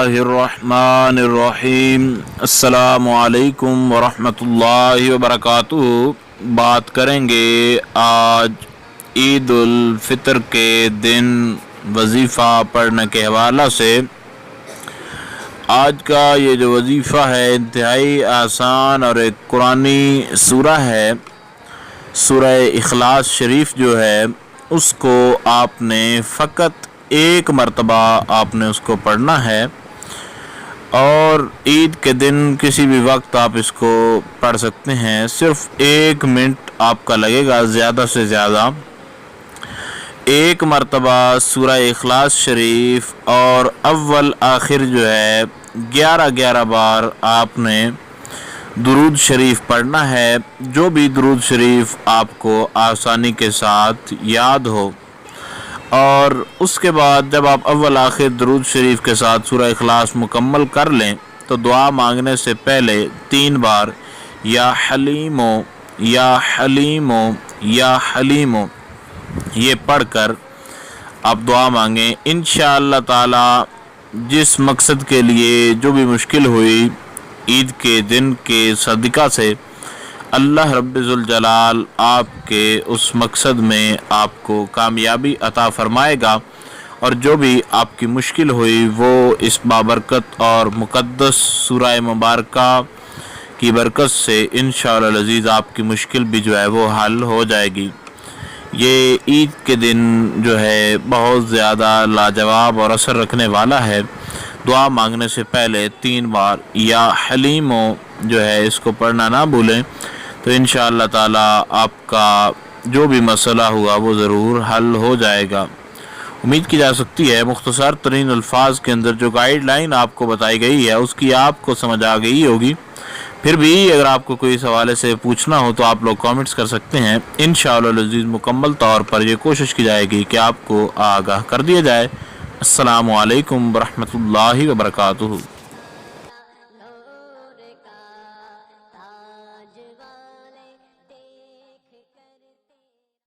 बिस्मिल्लाहिर्रहमानिर्रहीम। अस्सलामु अलैकुम वरहमतुल्लाहि वबरकातुहू। बात करेंगे आज ईद उल फितर के दिन वजीफ़ा पढ़ने के हवाला से। आज का ये जो वजीफ़ा है इंतहाई आसान और एक कुरानी सूरा है। सूरह इखलास शरीफ जो है उसको आपने फ़कत एक मरतबा आपने उसको पढ़ना है और ईद के दिन किसी भी वक्त आप इसको पढ़ सकते हैं। सिर्फ 1 मिनट आपका लगेगा, ज़्यादा से ज़्यादा। एक मरतबा सूरह इखलास शरीफ और अव्वल आखिर जो है 11 बार आपने दुरूद शरीफ पढ़ना है। जो भी दुरूद शरीफ आपको आसानी के साथ याद हो, और उसके बाद जब आप अव्वल आखिर दुरूद शरीफ के साथ सूरह इखलास मुकम्मल कर लें तो दुआ मांगने से पहले 3 बार या हलीमो या हलीमो या हलीमो ये पढ़कर आप दुआ मांगें। इंशाअल्लाह ताला जिस मकसद के लिए जो भी मुश्किल हुई ईद के दिन के सदका से, अल्लाह रब्बुल जलाल आपके उस मकसद में आपको कामयाबी अता फरमाएगा और जो भी आपकी मुश्किल हुई वो इस बाबरकत और मुक़द्दस सूरह मुबारका की बरकत से इंशाअल्लाह अज़ीज़ आपकी मुश्किल भी जो है वो हल हो जाएगी। ये ईद के दिन जो है बहुत ज़्यादा लाजवाब और असर रखने वाला है। दुआ मांगने से पहले 3 बार या हलीमो जो है इसको पढ़ना ना भूलें, तो इंशाअल्लाह ताला आपका जो भी मसला हुआ वो ज़रूर हल हो जाएगा। उम्मीद की जा सकती है मुख्तसर तरीन अल्फाज के अंदर जो गाइडलाइन आपको बताई गई है उसकी आपको समझ आ गई होगी। फिर भी अगर आपको कोई इस हवाले से पूछना हो तो आप लोग कमेंट्स कर सकते हैं। इंशाअल्लाह अज़ीज़ मुकम्मल तौर पर ये कोशिश की जाएगी कि आपको आगाह कर दिया जाए। अस्सलामु अलैकुम वरहमतुल्लाहि वबरकातुहू।